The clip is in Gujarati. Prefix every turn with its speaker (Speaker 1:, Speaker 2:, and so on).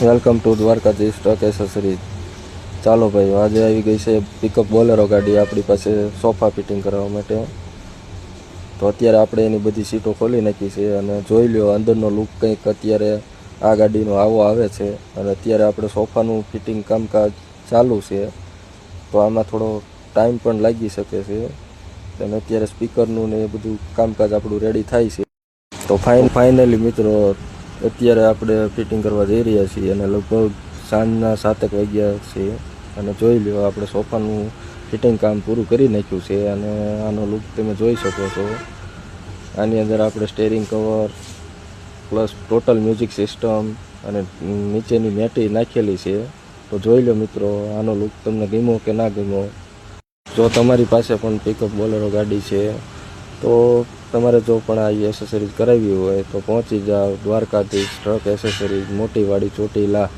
Speaker 1: Welcome to Dwarkadhish truck accessories. ચાલો ભાઈ, આજે આવી ગઈ છે પિકઅપ બોલેરો ગાડી આપણી પાસે સોફા ફિટિંગ કરવા માટે। તો અત્યારે આપણે એની બધી સીટો ખોલી નાખી છે અને જોઈ લ્યો અંદરનો લુક કંઈક અત્યારે આ ગાડીનો આવો આવે છે। અને અત્યારે આપણે સોફાનું ફિટિંગ કામકાજ ચાલુ છે, તો આમાં થોડો ટાઈમ પણ લાગી શકે છે અને અત્યારે સ્પીકરનું ને એ બધું કામકાજ આપણું રેડી થાય છે। તો ફાઇનલી મિત્રો, અત્યારે આપણે ફિટિંગ કરવા જઈ રહ્યા છીએ અને લગભગ સાંજના 7 વાગ્યા છે અને જોઈ લ્યો આપણે સોફાનું ફિટિંગ કામ પૂરું કરી નાખ્યું છે અને આનો લુક તમે જોઈ શકો છો। આની અંદર આપણે steering cover plus total music system અને નીચેની મેટી નાખેલી છે। તો જોઈ લો મિત્રો, આનો લુક તમને ગમ્યો કે ના ગમ્યો। જો તમારી પાસે પણ પિકઅપ બોલેરો ગાડી છે તો તમારે જો પણ આ એસેસરીઝ કરાવવી હોય તો પહોંચી જાઓ દ્વારકાધીશ ટ્રક એસેસરીઝ, મોટીવાડી ચોટીલા।